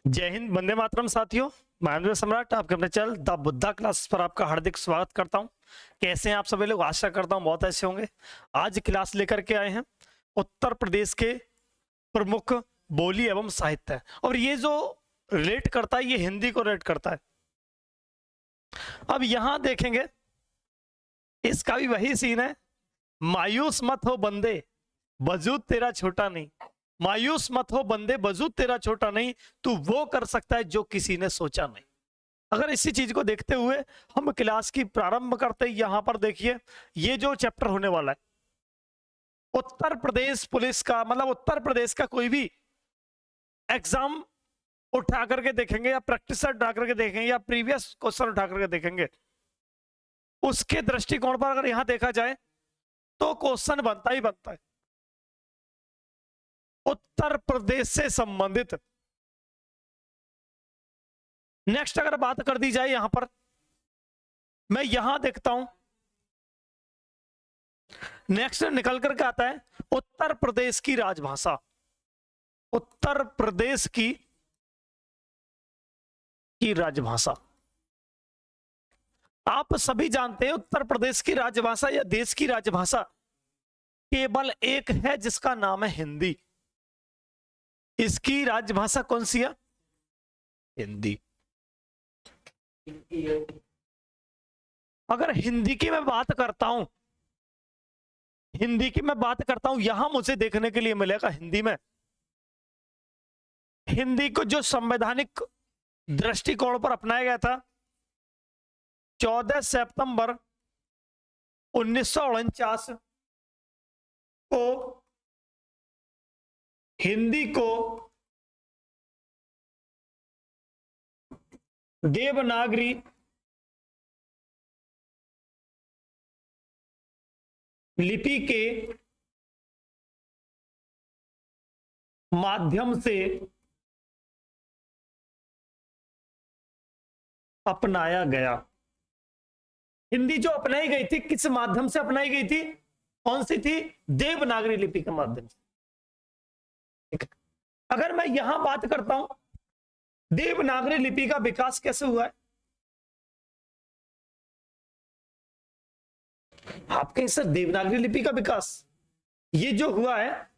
जय हिंद, वंदे मातरम साथियों। मैं सम्राट आपके अपने चैनल द बुद्धा क्लास पर आपका हार्दिक स्वागत करता हूं। कैसे हैं आप सभी लोग? आशा करता हूं बहुत अच्छे होंगे। आज क्लास लेकर के आए हैं उत्तर प्रदेश के प्रमुख बोली एवं साहित्य, और ये जो रेट करता है ये हिंदी को रेट करता है। अब यहां देखेंगे, इसका भी वही सीन है। मायूस मत हो बंदे, वजूद तेरा छोटा नहीं। मायूस मत हो बंदे, वजूद तेरा छोटा नहीं। तू वो कर सकता है जो किसी ने सोचा नहीं। अगर इसी चीज को देखते हुए हम क्लास की प्रारंभ करते हैं, यहां पर देखिए ये जो चैप्टर होने वाला है उत्तर प्रदेश पुलिस का, मतलब उत्तर प्रदेश का कोई भी एग्जाम उठा करके देखेंगे या प्रैक्टिस उठा करके देखेंगे या प्रीवियस क्वेश्चन उठा करके देखेंगे, उसके दृष्टिकोण पर अगर यहां देखा जाए तो क्वेश्चन बनता ही बनता है उत्तर प्रदेश से संबंधित। नेक्स्ट अगर बात कर दी जाए, यहां पर मैं यहां देखता हूं, नेक्स्ट निकल करके आता है उत्तर प्रदेश की राजभाषा। उत्तर प्रदेश की राजभाषा आप सभी जानते हैं, उत्तर प्रदेश की राजभाषा या देश की राजभाषा केवल एक है जिसका नाम है हिंदी। इसकी राजभाषा कौन सी है? हिंदी। अगर हिंदी की मैं बात करता हूं, यहां मुझे देखने के लिए मिलेगा हिंदी में, हिंदी को जो संवैधानिक दृष्टिकोण पर अपनाया गया था 14 सितंबर 1949 को हिंदी को देवनागरी लिपि के माध्यम से अपनाया गया। हिंदी जो अपनाई गई थी, किस माध्यम से अपनाई गई थी? कौन सी थी? देवनागरी लिपि के माध्यम से। अगर मैं यहां बात करता हूं देवनागरी लिपि का विकास कैसे हुआ है, आप कहें सर देवनागरी लिपि का विकास ये जो हुआ है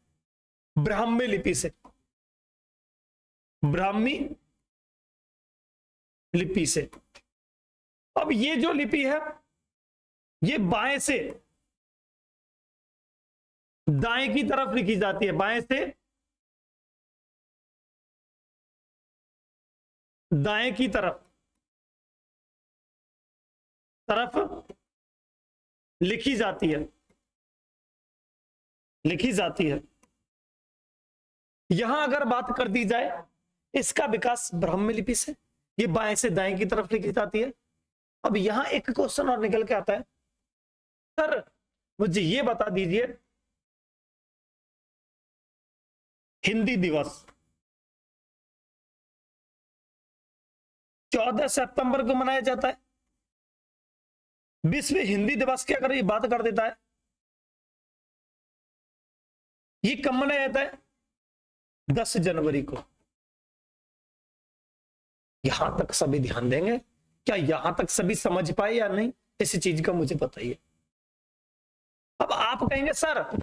ब्राह्मी लिपि से, ब्राह्मी लिपि से। अब ये जो लिपि है ये बाएं से दाएं की तरफ लिखी जाती है, बाएं से दाएं की तरफ लिखी जाती है। यहां अगर बात कर दी जाए इसका विकास ब्राह्मी लिपि से, ये बाएं से दाएं की तरफ लिखी जाती है। अब यहां एक क्वेश्चन और निकल के आता है, सर मुझे ये बता दीजिए हिंदी दिवस 14 सितंबर को मनाया जाता है। विश्व हिंदी दिवस की अगर ये बात कर देता है, ये कब मनाया जाता है? 10 जनवरी को। यहां तक सभी ध्यान देंगे? क्या यहां तक सभी समझ पाए या नहीं, इसी चीज का मुझे बताइए। अब आप कहेंगे सर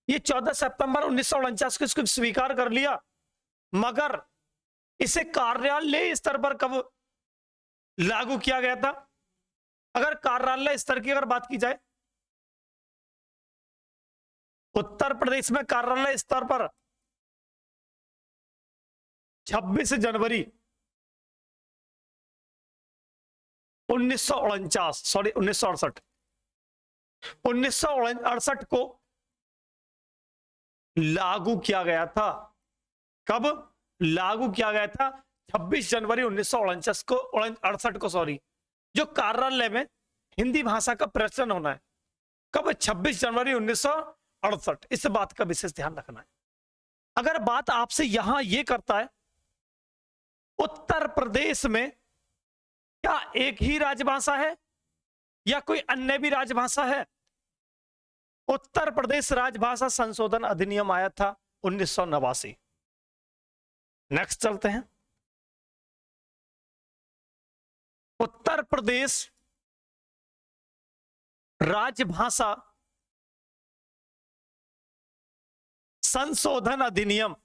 ये 14 सितंबर 1949 को इसको स्वीकार कर लिया, मगर इसे कार्यालय स्तर पर कब लागू किया गया था? अगर कार्यालय स्तर की अगर बात की जाए, उत्तर प्रदेश में कार्यालय स्तर पर 26 जनवरी 1968 को लागू किया गया था। कब लागू किया गया था? 26 जनवरी 1949 को, 68 को, सॉरी, जो कार्यालय में हिंदी भाषा का प्रचलन होना है कब? 26 जनवरी 1968। इस बात का विशेष ध्यान रखना है। अगर बात आपसे यहां यह करता है उत्तर प्रदेश में क्या एक ही राजभाषा है या कोई अन्य भी राजभाषा है? उत्तर प्रदेश राजभाषा संशोधन अधिनियम आया था 1989। नेक्स्ट चलते हैं। उत्तर प्रदेश राजभाषा संशोधन अधिनियम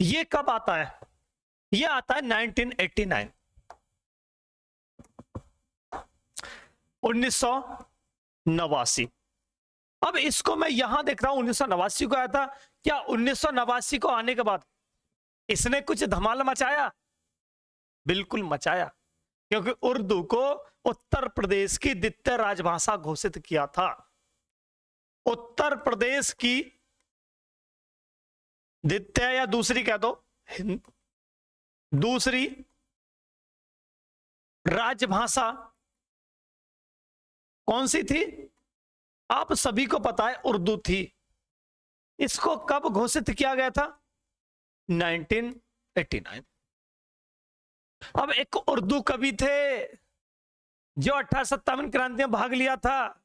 ये कब आता है? ये आता है 1989, 1989। अब इसको मैं यहां देख रहा हूं 1989 को आया था। क्या 1989 को आने के बाद इसने कुछ धमाल मचाया? बिल्कुल मचाया, क्योंकि उर्दू को उत्तर प्रदेश की द्वितीय राजभाषा घोषित किया था। उत्तर प्रदेश की द्वितीय या दूसरी कह दो, दूसरी राजभाषा कौन सी थी? आप सभी को पता है उर्दू थी। इसको कब घोषित किया गया था? 1989। अब एक उर्दू कवि थे जो 1857 क्रांति में भाग लिया था,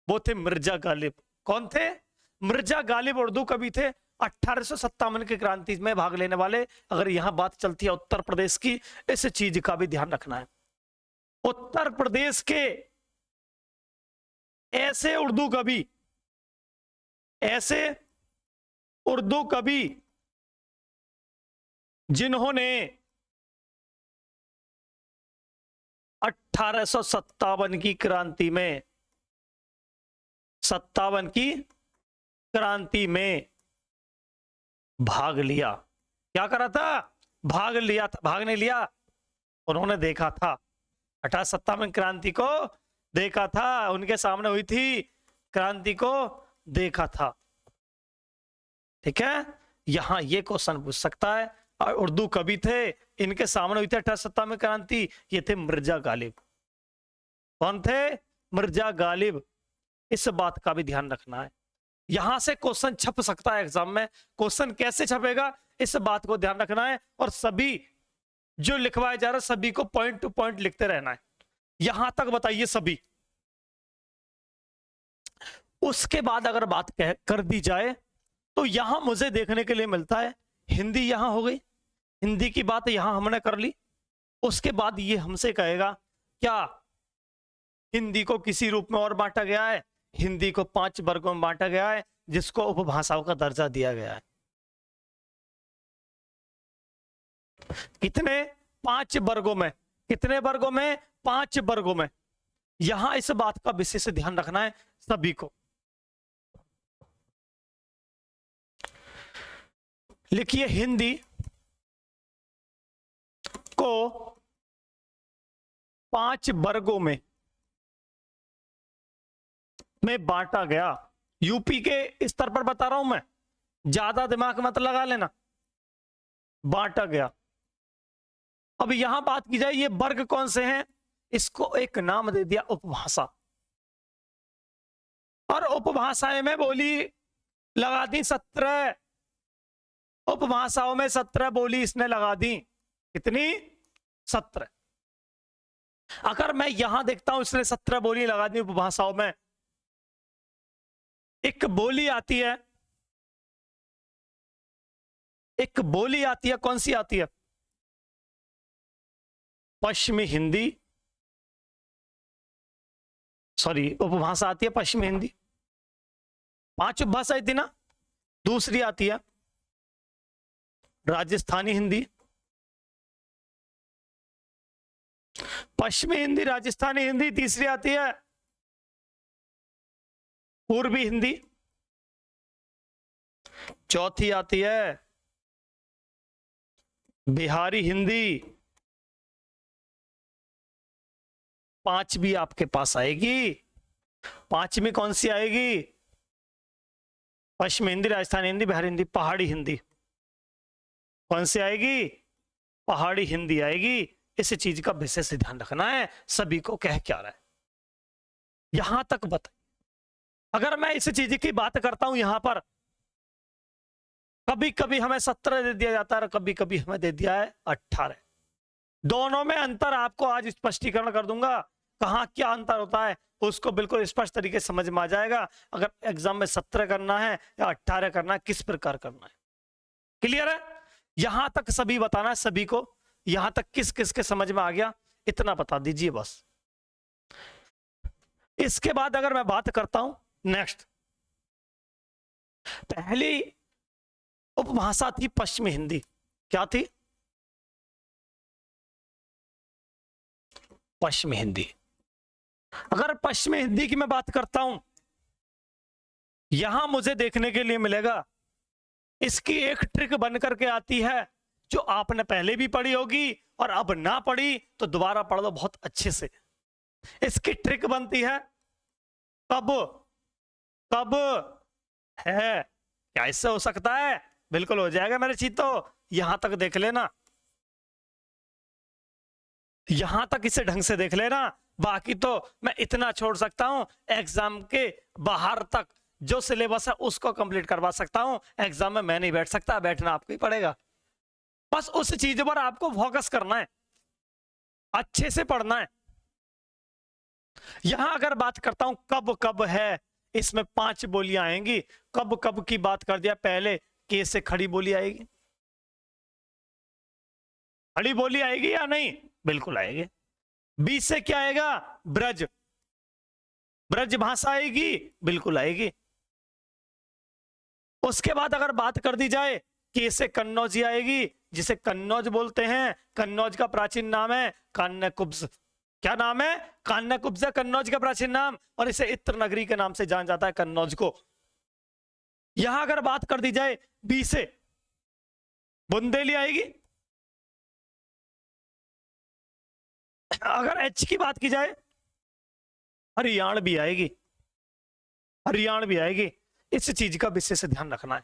वो थे मिर्जा गालिब। कौन थे? मिर्जा गालिब उर्दू कवि थे, 1857 की क्रांति में भाग लेने वाले। अगर यहां बात चलती है उत्तर प्रदेश की, इस चीज का भी ध्यान रखना है। उत्तर प्रदेश के ऐसे उर्दू कवि जिन्होंने 1857 की क्रांति में, 57 की क्रांति में भाग लिया। क्या करा था? भाग लिया था, भाग नहीं लिया, उन्होंने देखा था 1857 क्रांति को, देखा था, उनके सामने हुई थी क्रांति को, देखा था। ठीक है, यहां ये क्वेश्चन पूछ सकता है। और उर्दू कवि थे, इनके सामने हुई थी 1857 में क्रांति, ये थे मिर्जा गालिब। कौन थे? मिर्जा गालिब। इस बात का भी ध्यान रखना है। यहां से क्वेश्चन छप सकता है एग्जाम में। क्वेश्चन कैसे छपेगा, इस बात को ध्यान रखना है। और सभी जो लिखवाया जा रहा है, सभी को पॉइंट टू पॉइंट लिखते रहना है। यहां तक बताइए सभी। उसके बाद अगर बात कर दी जाए तो यहां मुझे देखने के लिए मिलता है हिंदी। यहां हो गई हिंदी की बात, यहां हमने कर ली। उसके बाद ये हमसे कहेगा क्या हिंदी को किसी रूप में और बांटा गया है? हिंदी को 5 वर्गों में बांटा गया है, जिसको उपभाषाओं का दर्जा दिया गया है। कितने? 5 वर्गों में। कितने वर्गों में? 5 वर्गों में। यहां इस बात का विशेष ध्यान रखना है सभी को। लिखिए, हिंदी को 5 वर्गों में बांटा गया। यूपी के स्तर पर बता रहा हूं मैं, ज्यादा दिमाग मत लगा लेना। बांटा गया। अब यहां बात की जाए ये वर्ग कौन से हैं, इसको एक नाम दे दिया उपभाषा। और उपभाषाएं में बोली लगा दी 17। उपभाषाओं में 17 बोली इसने लगा दी। कितनी? 17। अगर मैं यहां देखता हूं इसने 17 बोली लगा दी उपभाषाओं में। एक बोली आती है, एक बोली आती है, कौन सी आती है? पश्चिमी हिंदी, सॉरी उपभाषा आती है पश्चिमी हिंदी। 5 उपभाषाएं थी ना। दूसरी आती है राजस्थानी हिंदी, पश्चिमी हिंदी, राजस्थानी हिंदी। तीसरी आती है पूर्वी हिंदी। चौथी आती है बिहारी हिंदी। 5वीं आपके पास आएगी। 5वीं कौन सी आएगी? पश्चिमी हिंदी, राजस्थानी हिंदी, बिहारी हिंदी, पहाड़ी हिंदी। कौन सी आएगी? पहाड़ी हिंदी आएगी। इस चीज का विशेष ध्यान रखना है सभी को। कह क्या रहा है यहां तक बता। अगर मैं इस चीज की बात करता हूं यहां पर, कभी कभी हमें 17 दे दिया जाता है, कभी कभी हमें दे दिया है 18। दोनों में अंतर आपको आज स्पष्टीकरण कर दूंगा। कहां क्या अंतर होता है उसको बिल्कुल स्पष्ट तरीके से समझ में आ जाएगा। अगर एग्जाम में 17 करना है या 18 करना है, किस प्रकार करना है। क्लियर है? यहां तक सभी बताना है, सभी को। यहां तक किस किस के समझ में आ गया इतना बता दीजिए बस। इसके बाद अगर मैं बात करता हूं नेक्स्ट, पहली उपभाषा थी पश्चिमी हिंदी। क्या थी? पश्चिमी हिंदी। अगर पश्चिमी हिंदी की मैं बात करता हूं, यहां मुझे देखने के लिए मिलेगा, इसकी एक ट्रिक बन करके आती है जो आपने पहले भी पढ़ी होगी, और अब ना पढ़ी तो दोबारा पढ़ लो बहुत अच्छे से। इसकी ट्रिक बनती है कब, कब है। क्या इससे हो सकता है? बिल्कुल हो जाएगा मेरे चीतो। यहां तक देख लेना, यहां तक इसे ढंग से देख लेना, बाकी तो मैं इतना छोड़ सकता हूं, एग्जाम के बाहर तक जो सिलेबस है उसको कंप्लीट करवा सकता हूं। एग्जाम में मैं नहीं बैठ सकता, बैठना आपको ही पड़ेगा। बस उस चीज पर आपको फोकस करना है, अच्छे से पढ़ना है। यहां अगर बात करता हूं कब कब है, इसमें 5 बोलियां आएंगी। कब कब की बात कर दिया, पहले के से खड़ी बोली आएगी। खड़ी बोली आएगी या नहीं? बिल्कुल आएगी। बी से क्या आएगा? ब्रज, ब्रज भाषा आएगी, बिल्कुल आएगी। उसके बाद अगर बात कर दी जाए के से कन्नौजी आएगी, जिसे कन्नौज बोलते हैं। कन्नौज का प्राचीन नाम है कान्यकुब्ज। क्या नाम है? कान्यकुब्ज है कन्नौज का प्राचीन नाम, और इसे इत्र नगरी के नाम से जाना जाता है कन्नौज को। यहां अगर बात कर दी जाए बी से बुंदेली आएगी। अगर एच की बात की जाए हरियाणवी आएगी, हरियाणवी आएगी। इस चीज का विशेष ध्यान रखना है,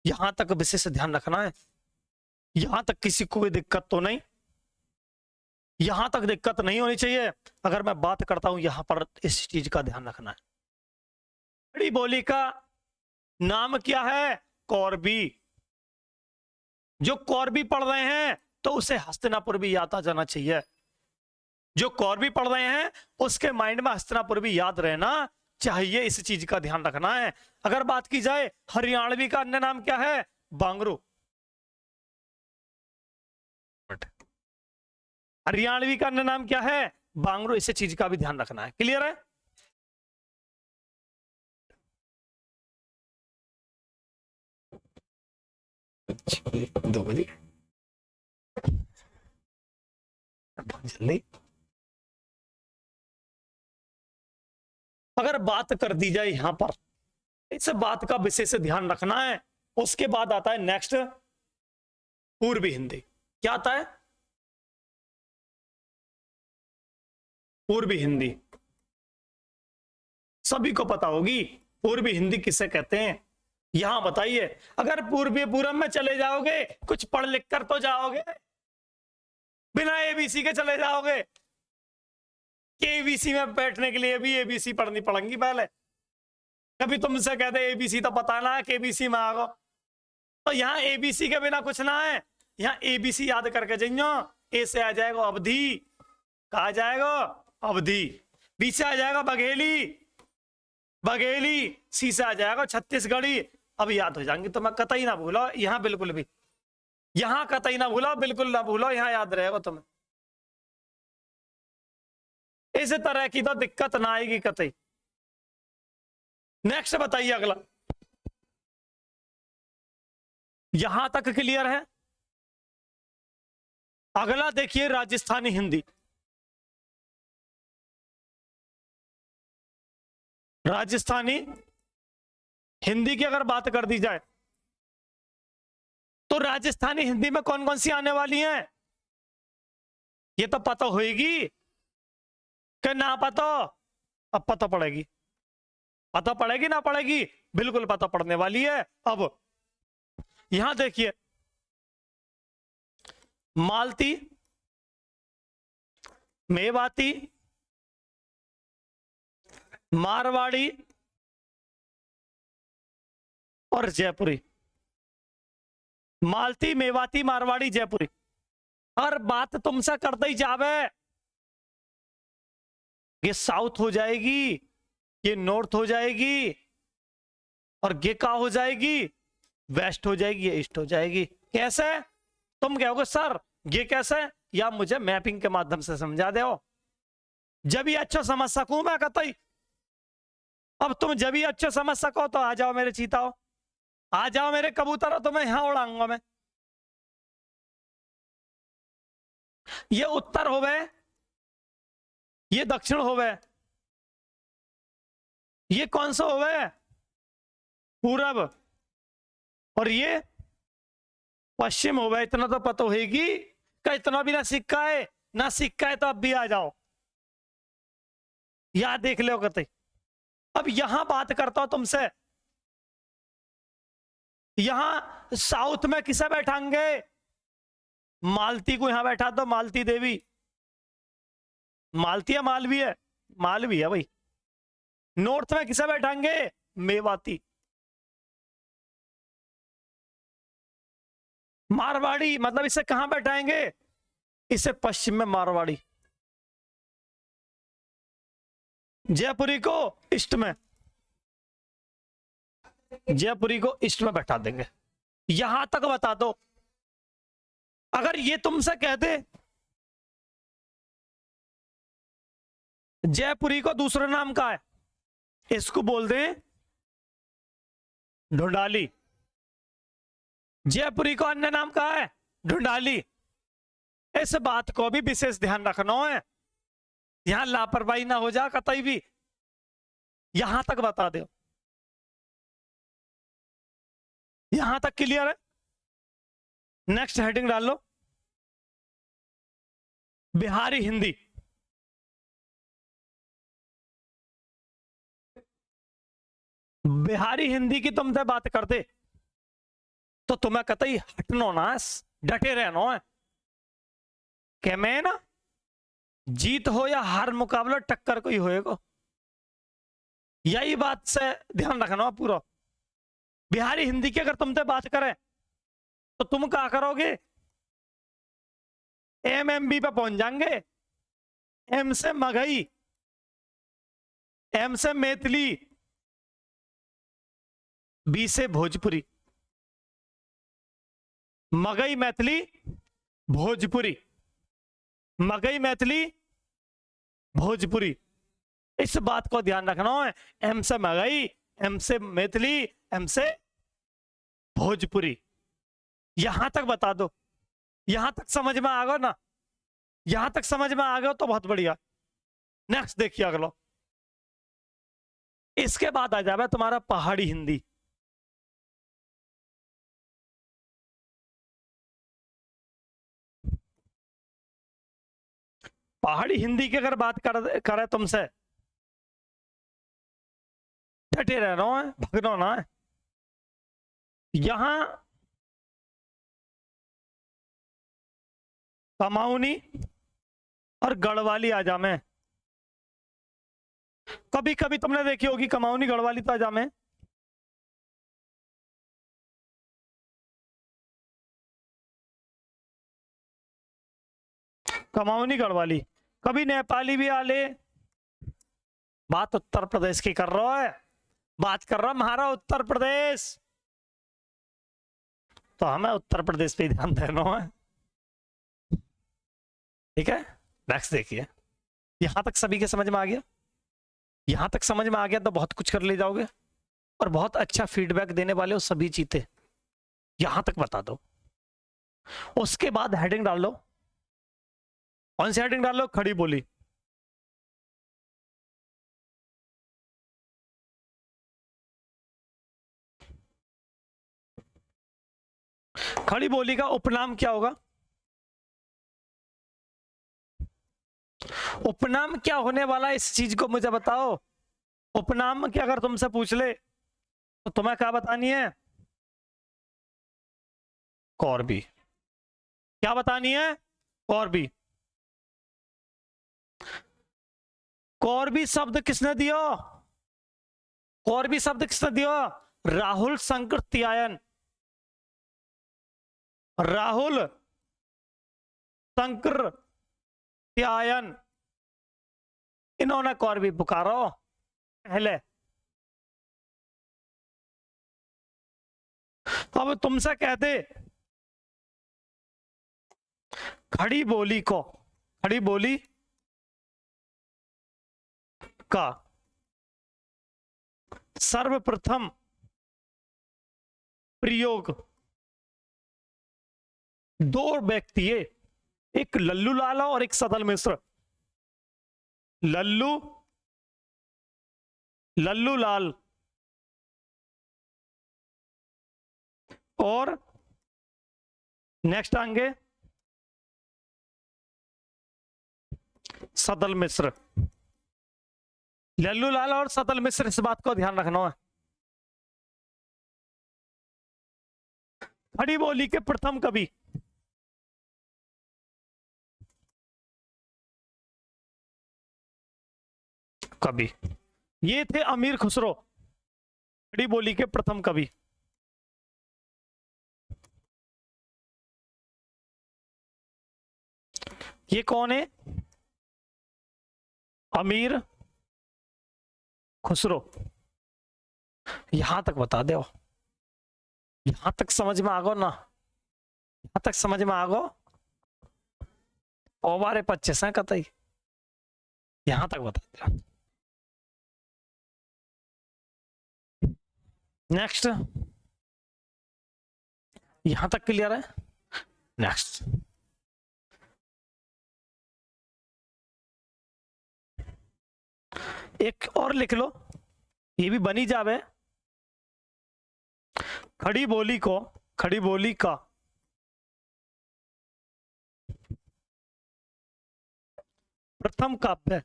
यहां तक विशेष ध्यान रखना है। यहां तक किसी को कोई दिक्कत तो नहीं, यहां तक दिक्कत नहीं होनी चाहिए। अगर मैं बात करता हूं यहां पर इस चीज का ध्यान रखना है। खड़ी बोली का नाम क्या है? कौरवी। जो कौरवी पढ़ रहे हैं तो उसे हस्तिनापुर भी याद आ जाना चाहिए। जो कौरवी पढ़ रहे हैं उसके माइंड में हस्तिनापुर भी याद रहना चाहिए, इस चीज का ध्यान रखना है। अगर बात की जाए हरियाणवी का अन्य नाम क्या है? बांगरू। हरियाणवी का अन्य नाम क्या है? बांगरू। इस चीज का भी ध्यान रखना है। क्लियर है? दो बजे जल्दी। अगर बात कर दी जाए यहां पर, इस बात का विशेष ध्यान रखना है। उसके बाद आता है नेक्स्ट पूर्वी हिंदी। क्या आता है? पूर्वी हिंदी। सभी को पता होगी पूर्वी हिंदी किसे कहते हैं। यहां बताइए, अगर पूर्वी पूरब में चले जाओगे कुछ पढ़ लिख कर तो जाओगे, बिना एबीसी के चले जाओगे। एबीसी में बैठने के लिए भी एबीसी पढ़नी पड़ेगी पहले। कभी तुमसे कहते एबीसी तो पता ना है, केबीसी में आ गो। तो यहाँ एबीसी के बिना कुछ ना है, यहाँ एबीसी याद करके जाइयो। ए से आ जाएगा अवधि, कहा जाएगा अवधि। बी से आ जाएगा बघेली, बघेली। सी से आ जाएगा छत्तीसगढ़ी। अब याद हो जाएंगे तो मैं कतई ना भूलो, यहाँ बिल्कुल भी, यहाँ कतई ना भूलो, बिल्कुल ना भूलो, यहाँ याद रहेगा तुम्हें। इस तरह की तो दिक्कत ना आएगी कतई। नेक्स्ट बताइए अगला। यहां तक क्लियर है? अगला देखिए राजस्थानी हिंदी। राजस्थानी हिंदी की अगर बात कर दी जाए तो राजस्थानी हिंदी में कौन कौन सी आने वाली हैं ये तो पता होगी कि ना पता? अब पता पड़ेगी, पता पड़ेगी ना पड़ेगी? बिल्कुल पता पड़ने वाली है। अब यहां देखिए, मालती, मेवाती, मारवाड़ी और जयपुरी। मालती, मेवाती, मारवाड़ी, जयपुरी। हर बात तुमसे करते ही जावे, ये साउथ हो जाएगी, ये नॉर्थ हो जाएगी, और ये क्या हो जाएगी? वेस्ट हो जाएगी, ये ईस्ट हो जाएगी। कैसे? तुम कहोगे सर ये कैसे, या मुझे मैपिंग के माध्यम से समझा दो। जब ये अच्छा समझ सकूं मैं कतई। अब तुम जब ही अच्छे समझ सको तो आ जाओ मेरे चीताओ, आ जाओ मेरे कबूतरों, तुम्हें यहां उड़ाऊंगा मैं। ये उत्तर हो गए, ये दक्षिण हो गए, ये कौन सा हो गए? पूरब, और ये पश्चिम हो गए। इतना तो पता होगी का इतना भी ना सिक्का है, ना सिक्का है तो अब भी आ जाओ, याद देख लो कतई। अब यहां बात करता हूं तुमसे, यहां साउथ में किसे बैठाएंगे? मालती को यहां बैठा दो, मालती देवी। मालती है मालवी है? मालवी है भाई। नॉर्थ में किसे बैठाएंगे? मेवाती। मारवाड़ी, मतलब इसे कहां बैठाएंगे? इसे पश्चिम में मारवाड़ी। जयपुरी को ईस्ट में, जयपुरी को ईस्ट में बैठा देंगे। यहां तक बता दो। अगर ये तुमसे कह दे जयपुरी को दूसरा नाम का है, इसको बोल दे ढूंढाली। जयपुरी को अन्य नाम का है ढूंढाली। इस बात को भी विशेष ध्यान रखना है, यहां लापरवाही ना हो जा कतई भी। यहां तक बता दो, यहां तक क्लियर है? नेक्स्ट हेडिंग डाल लो, बिहारी हिंदी। बिहारी हिंदी की तुमसे बात करते तो तुम्हें कतई हटनो ना, डटे रहना है कि मैं ना जीत हो या हार मुकाबला टक्कर कोई होएगा। यही बात से ध्यान रखना पूरा। बिहारी हिंदी की अगर तुमसे बात करें तो तुम क्या करोगे? एमएमबी पे पहुंच जाएंगे। एम से मगही, एम से मैथिली, बी से भोजपुरी। मगही मैथिली भोजपुरी, मगही मैथिली भोजपुरी। इस बात को ध्यान रखना है। एम से मगही, एम से मैथिली, एम से भोजपुरी। यहां तक बता दो। यहां तक समझ में आ गया ना? यहां तक समझ में आ गया तो बहुत बढ़िया। नेक्स्ट देखिए अगला। इसके बाद आ जाए तुम्हारा पहाड़ी हिंदी। पहाड़ी हिंदी की अगर बात करे तुमसे, डटे रहना है, भगना ना है। यहां कमाऊनी और गढ़वाली आजामे। कभी कभी तुमने देखी होगी कमाऊनी गढ़वाली तो आजामे। कमाऊनी गढ़वाली, कभी नेपाली भी आले। बात उत्तर प्रदेश की कर रहा है, बात कर रहा हमारा उत्तर प्रदेश, तो हमें उत्तर प्रदेश पे ध्यान देना है। ठीक है, नेक्स्ट देखिए। यहां तक सभी के समझ में आ गया? यहां तक समझ में आ गया तो बहुत कुछ कर ले जाओगे और बहुत अच्छा फीडबैक देने वाले हो सभी चीजें। यहां तक बता दो। उसके बाद हेडिंग डाल लो। कौन सी हेडिंग डाल लो? खड़ी बोली। खड़ी बोली का उपनाम क्या होगा? उपनाम क्या होने वाला है इस चीज को मुझे बताओ। उपनाम क्या अगर तुमसे पूछ ले तो तुम्हें क्या बतानी है? कौरबी। क्या बतानी है? कौरबी। कौरबी शब्द किसने दिया? कौरबी शब्द किसने दिया? राहुल संकृत्यायन। राहुल संकृत्यायन, इन्होंने कौरबी पुकारो पहले। अब तुमसे कहते खड़ी बोली को, खड़ी बोली का सर्वप्रथम प्रयोग दो व्यक्ति है, एक लल्लू लाला और एक सदल मिश्र। लल्लू लाल और नेक्स्ट आएंगे सदल मिश्र। लल्लू लाल और सदल मिश्र, इस बात को ध्यान रखना है। खड़ी बोली के प्रथम कवि ये थे अमीर खुसरो, खड़ी बोली के प्रथम कवि। ये कौन है? अमीर खुसरो। यहां तक बता दो, यहां तक समझ में आ गो ना? यहां तक समझ में आ गो? ओवारे 25 है कतई, यहां तक बता दिया। नेक्स्ट, यहां तक क्लियर है? नेक्स्ट, एक और लिख लो, ये भी बनी जावे। खड़ी बोली को, खड़ी बोली का प्रथम काव्य,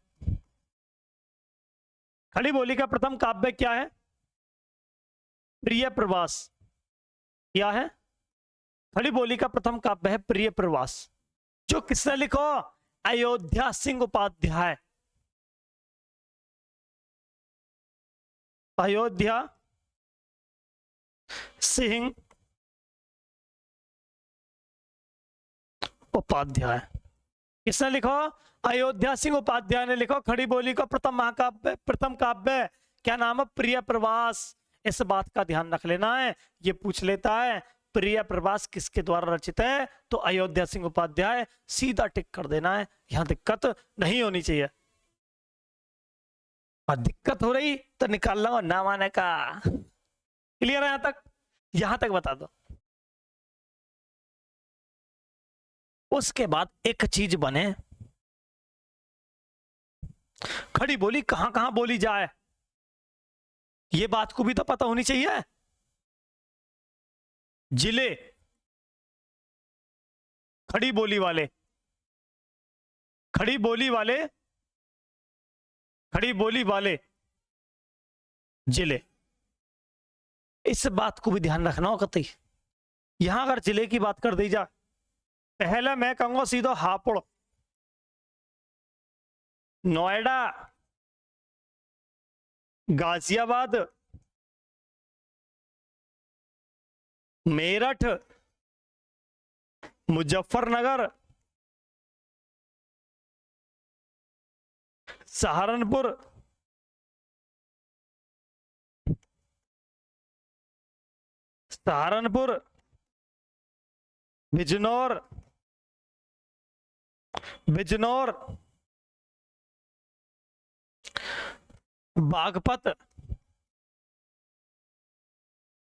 खड़ी बोली का प्रथम काव्य क्या है? प्रिय प्रवास। क्या है? खड़ी बोली का प्रथम काव्य है प्रिय प्रवास, जो किसने लिखो? अयोध्या सिंह उपाध्याय। अयोध्या सिंह उपाध्याय। किसने लिखो? अयोध्या सिंह उपाध्याय ने लिखो खड़ी बोली का प्रथम महाकाव्य, प्रथम काव्य। क्या नाम है? प्रिय प्रवास। इस बात का ध्यान रख लेना है, ये पूछ लेता है प्रिय प्रवास किसके द्वारा रचित है, तो अयोध्या सिंह उपाध्याय, सीधा टिक कर देना है, यहां दिक्कत नहीं होनी चाहिए। और दिक्कत हो रही तो निकाल लो ना माने का। क्लियर है यहां तक? यहां तक बता दो। उसके बाद एक चीज बने, खड़ी बोली कहां कहां बोली जाए, ये बात को भी तो पता होनी चाहिए। जिले खड़ी बोली वाले, खड़ी बोली वाले, खड़ी बोली वाले जिले, इस बात को भी ध्यान रखना हो कतई। यहां अगर जिले की बात कर दी जाए, पहले मैं कहूंगा सीधा हापुड़, नोएडा, गाजियाबाद, मेरठ, मुजफ्फरनगर, सहारनपुर, सहारनपुर, बिजनौर, बिजनौर, बागपत,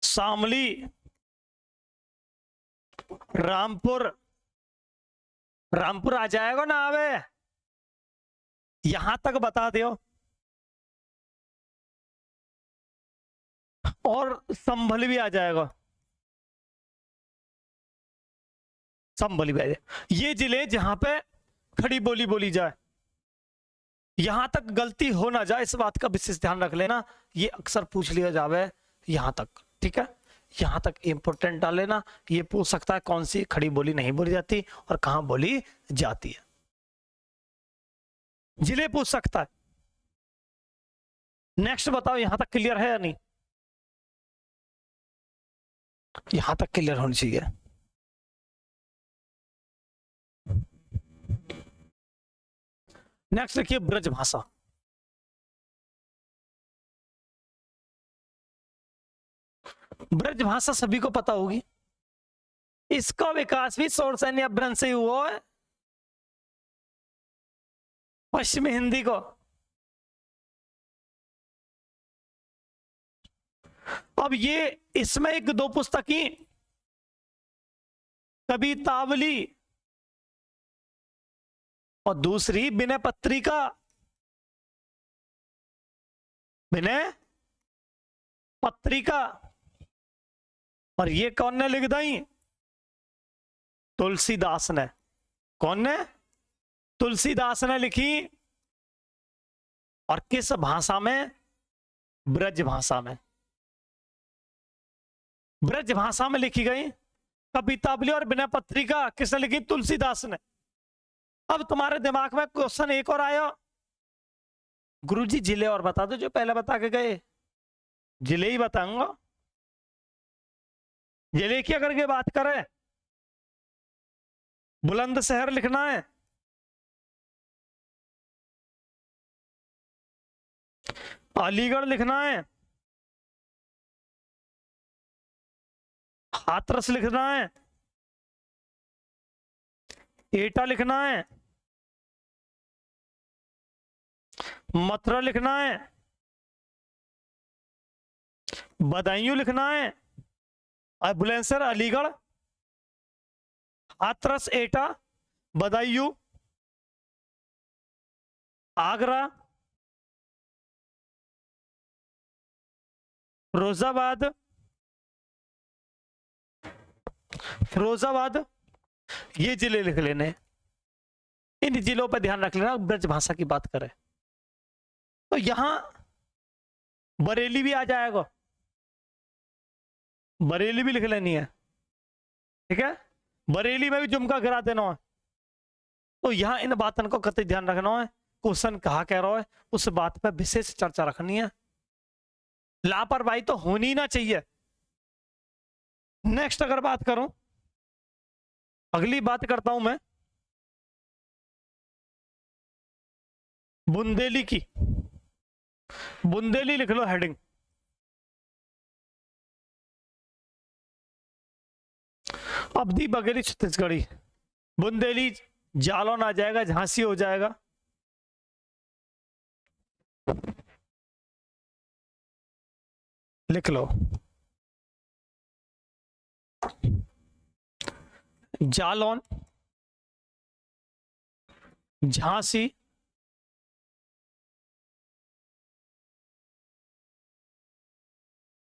शामली, रामपुर। रामपुर आ जाएगा ना? आवे यहां तक बता दो। और संभल भी आ जाएगा, संभल भी आ जाएगा। ये जिले जहां पे खड़ी बोली बोली जाए, यहां तक गलती हो ना जाए, इस बात का विशेष ध्यान रख लेना। ये अक्सर पूछ लिया जावे यहां तक, ठीक है? यहां तक इंपोर्टेंट डाल लेना। ये पूछ सकता है कौन सी खड़ी बोली नहीं बोली जाती और कहां बोली जाती है, जिले पूछ सकता है। नेक्स्ट बताओ, यहां तक क्लियर है या नहीं? यहां तक क्लियर होनी चाहिए। नेक्स्ट देखिए, ब्रजभाषा। ब्रजभाषा सभी को पता होगी, इसका विकास भी शौर सैन्य अभ्यारण से हुआ है। पश्चिमी हिंदी को। अब ये इसमें एक दो पुस्तकें, कवितावली और दूसरी विनय पत्रिका। विनय पत्रिका, और ये कौन ने लिख दी? तुलसीदास ने। कौन ने? तुलसीदास ने लिखी। और किस भाषा में? ब्रज भाषा में। ब्रज भाषा में लिखी गई कवितावली और विनय पत्रिका किसने लिखी? तुलसीदास ने। अब तुम्हारे दिमाग में क्वेश्चन एक और आया, गुरुजी जिले और बता दो जो पहले बता के गए। जिले ही बताऊंगा। जिले की अगर के बात करें, बुलंदशहर लिखना है, अलीगढ़ लिखना है, हाथरस लिखना है, एटा लिखना है, मथुरा लिखना है, बदायूं लिखना है, और बुलंदशहर, अलीगढ़, हाथरस, एटा, बदायूं, आगरा, फिरोजाबाद, ये जिले लिख लेने। इन जिलों पर ध्यान रख लेना ब्रज भाषा की बात करें तो। यहां बरेली भी आ जाएगा, बरेली भी लिख लेनी है, ठीक है। बरेली में भी जुमका गिरा देना है। तो यहां इन बातों को कतई ध्यान रखना है। क्वेश्चन कहा कह रहा है उस बात पर विशेष चर्चा रखनी है। लापरवाही तो होनी ना चाहिए। नेक्स्ट अगर बात करूं, अगली बात करता हूं मैं बुंदेली की। बुंदेली लिख लो हेडिंग। अवधी बघेली छत्तीसगढ़ी। बुंदेली जालौन आ जाएगा, झांसी हो जाएगा। लिख लो जालौन, झांसी,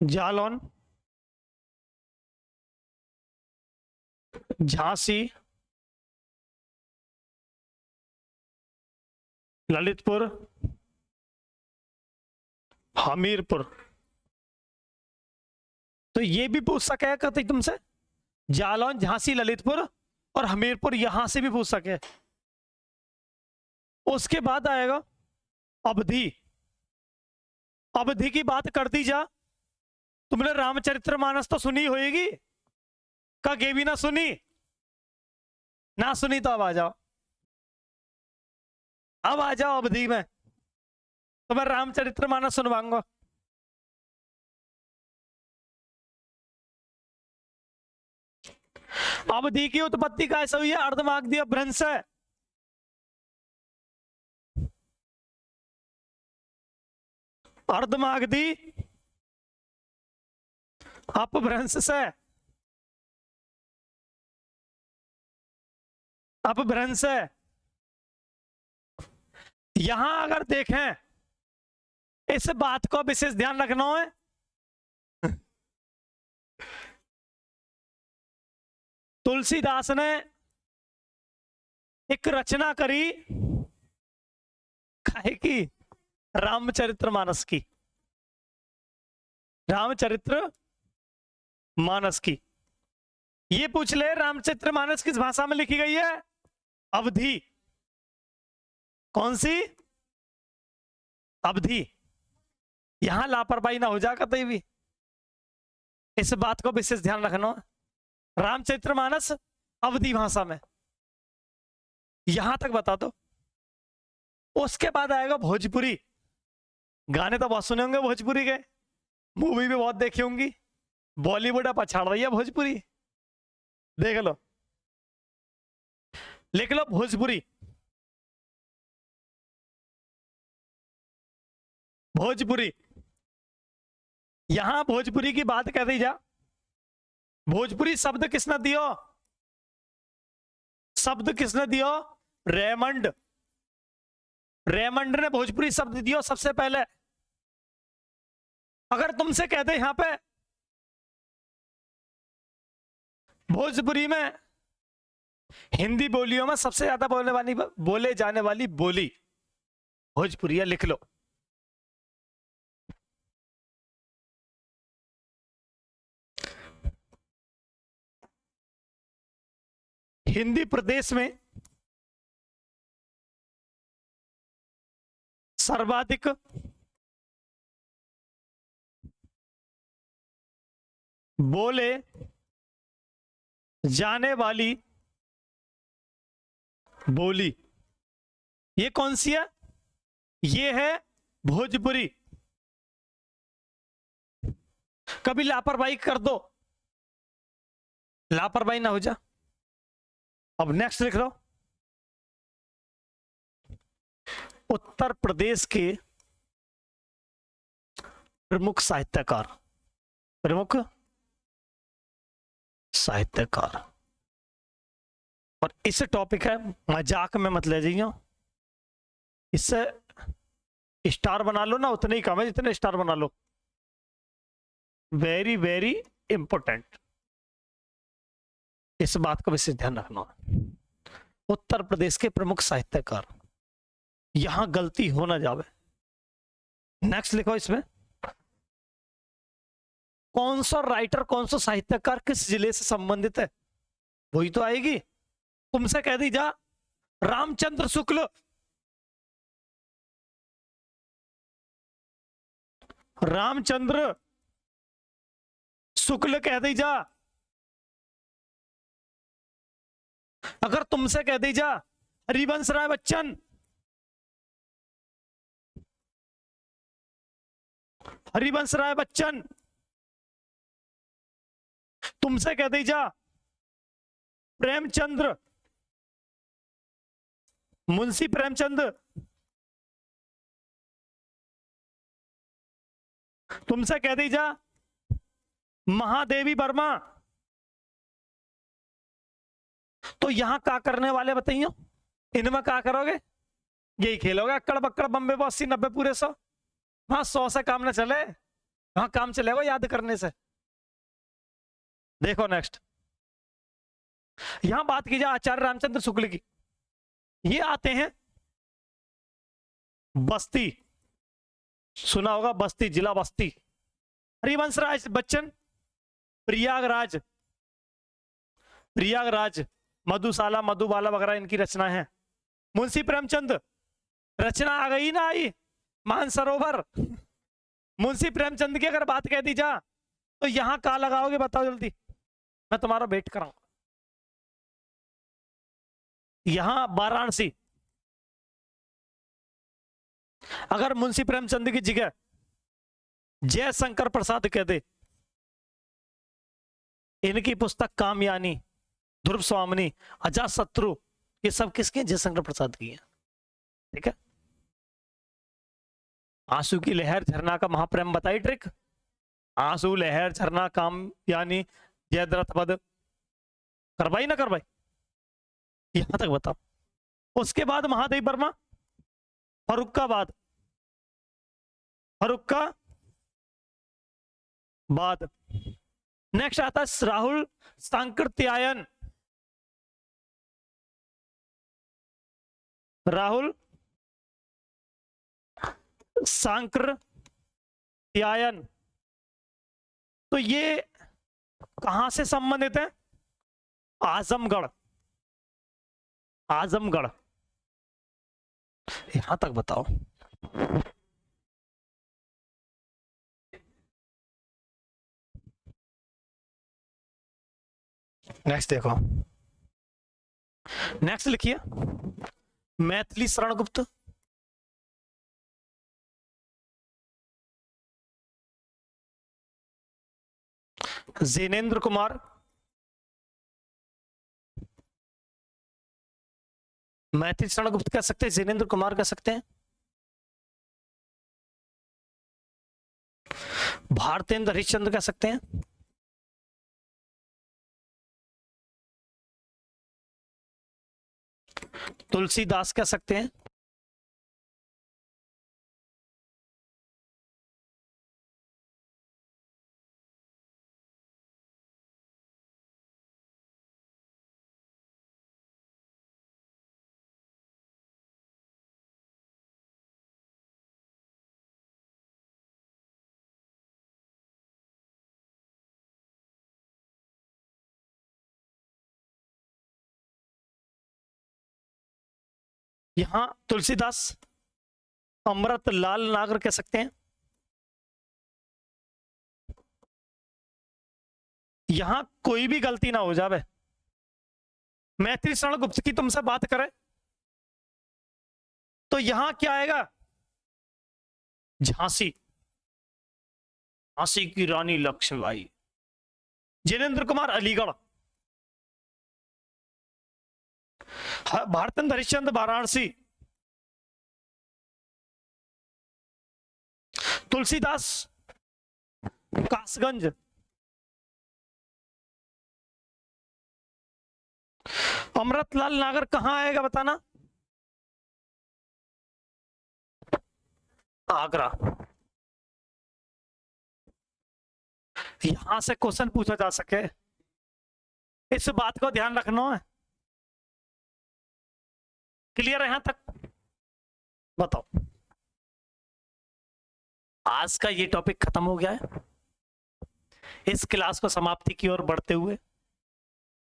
जालौन, झांसी, ललितपुर, हमीरपुर। तो ये भी पूछ सके कहते तुमसे, जालौन, झांसी, ललितपुर और हमीरपुर, यहां से भी पूछ सके। उसके बाद आएगा अवधी। अवधी की बात कर दी जा। तुमने रामचरितमानस तो सुनी होगी, का ये भी ना सुनी? ना सुनी तो अब आ जाओ, अब आ जाओ अवधी में, तो मैं रामचरितमानस सुनवाऊंगा। अवधी की उत्पत्ति कैसे हुई है? अर्धमागधी अपभ्रंश है। अर्धमागधी अपभ्रंश से, अपभ्रंश है। यहां अगर देखें, इस बात को विशेष ध्यान रखना है। तुलसीदास ने एक रचना करी काहे की? रामचरितमानस की। रामचरितमानस की। ये पूछ ले रामचरितमानस किस भाषा में लिखी गई है? अवधी। कौन सी? अवधी। यहां लापरवाही ना हो जाए कतई भी, इस बात को विशेष ध्यान रखना। रामचरितमानस अवधी भाषा में, यहां तक बता दो। उसके बाद आएगा भोजपुरी। गाने तो बहुत सुने होंगे भोजपुरी के, मूवी भी बहुत देखी होंगी। बॉलीवुड अब पछाड़ रही है भोजपुरी, देख लो, लिख लो भोजपुरी। भोजपुरी, यहां भोजपुरी की बात कह दी जा। भोजपुरी शब्द किसने दियो? शब्द किसने दियो? रेमंड। रेमंड ने भोजपुरी शब्द दियो सबसे पहले। अगर तुमसे कहते यहां पे भोजपुरी में हिंदी बोलियों में सबसे ज्यादा बोले जाने वाली बोली भोजपुरी है, लिख लो। हिंदी प्रदेश में सर्वाधिक बोले जाने वाली बोली ये कौन सी है? ये है भोजपुरी। कभी लापरवाही कर दो, लापरवाही ना हो जा। अब नेक्स्ट लिख लो। उत्तर प्रदेश के प्रमुख साहित्यकार, प्रमुख साहित्यकार। और इस टॉपिक है, मजाक में मत ले जाइए। इससे स्टार बना लो ना, उतने ही कम है जितने स्टार बना लो। वेरी वेरी इंपॉर्टेंट, इस बात का विशेष ध्यान रखना। उत्तर प्रदेश के प्रमुख साहित्यकार, यहां गलती हो ना जावे। नेक्स्ट लिखो। इसमें कौन सा राइटर, कौन सा साहित्यकार किस जिले से संबंधित है, वही तो आएगी। तुमसे कह दी जा रामचंद्र शुक्ल, रामचंद्र शुक्ल कह दी जा। अगर तुमसे कह दी जा हरिवंश राय बच्चन, हरिवंश राय बच्चन। तुमसे कह दी जा प्रेमचंद्र, मुंशी प्रेमचंद। तुमसे कह दी जा महादेवी वर्मा। तो यहां क्या करने वाले बताइए? इनमें क्या करोगे? यही खेलोगे अक्कड़ बक्कड़ बम्बे 80-90 पूरे 100। वहां 100 से काम ना चले, वहां काम चलेगा याद करने से। देखो नेक्स्ट, यहां बात की जाए आचार्य रामचंद्र शुक्ल की। ये आते हैं बस्ती, सुना होगा बस्ती, जिला बस्ती। हरिवंश राय बच्चन प्रयागराज, प्रयागराज मधुशाला, मधुबाला वगैरह इनकी रचना है। मुंशी प्रेमचंद, रचना आ गई ना आई, मानसरोवर। मुंशी प्रेमचंद की अगर बात कह दी जा तो यहां कहां लगाओगे बताओ जल्दी, मैं तुम्हारा वेट कराऊंगा। यहां वाराणसी। अगर मुंशी प्रेमचंद की जगह जयशंकर प्रसाद कह दे, इनकी पुस्तक कामयानी, ध्रुव स्वामिनी, अजातशत्रु, ये सब किसके? जयशंकर प्रसाद की है। ठीक है। आंसू की लहर झरना का महाप्रेम बताई ट्रिक। आंसू लहर झरना कामयानी जयद्रथ पद करवाई ना करवाई? यहां तक बताओ। उसके बाद महादेव वर्मा, फर्रुखाबाद, फर्रुखाबाद। नेक्स्ट आता है राहुल सांकृत्यायन, राहुल सांकृत्यायन। तो ये कहां से संबंधित है? आजमगढ़, आजमगढ़। यहां तक बताओ। नेक्स्ट देखो, नेक्स्ट लिखिए मैथिली शरण गुप्त, जैनेन्द्र कुमार, मैथिली शरण गुप्त कह सकते हैं, जैनेन्द्र कुमार कह सकते हैं। भारतेंद्र हरिश्चंद्र कह सकते हैं, तुलसीदास कह सकते हैं, यहां तुलसीदास, अमृत लाल नागर कह सकते हैं, यहां कोई भी गलती ना हो जावे, मैत्री शरण गुप्त की तुमसे बात करें तो यहां क्या आएगा, झांसी, झांसी की रानी लक्ष्मीबाई, जिनेंद्र कुमार अलीगढ़, भारतेंद्र हरिश्चंद्र वाराणसी, तुलसीदास कासगंज, अमृतलाल नागर कहां आएगा बताना, आगरा। यहां से क्वेश्चन पूछा जा सके, इस बात को ध्यान रखना है। क्लियर है यहां तक? बताओ, आज का ये टॉपिक खत्म हो गया है। इस क्लास को समाप्ति की ओर बढ़ते हुए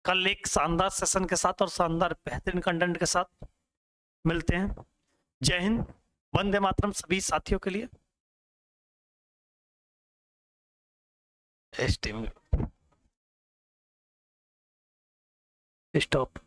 कल एक शानदार सेशन के साथ और शानदार बेहतरीन कंटेंट के साथ मिलते हैं। जय हिंद, वंदे मातरम सभी साथियों के लिए। स्टॉप।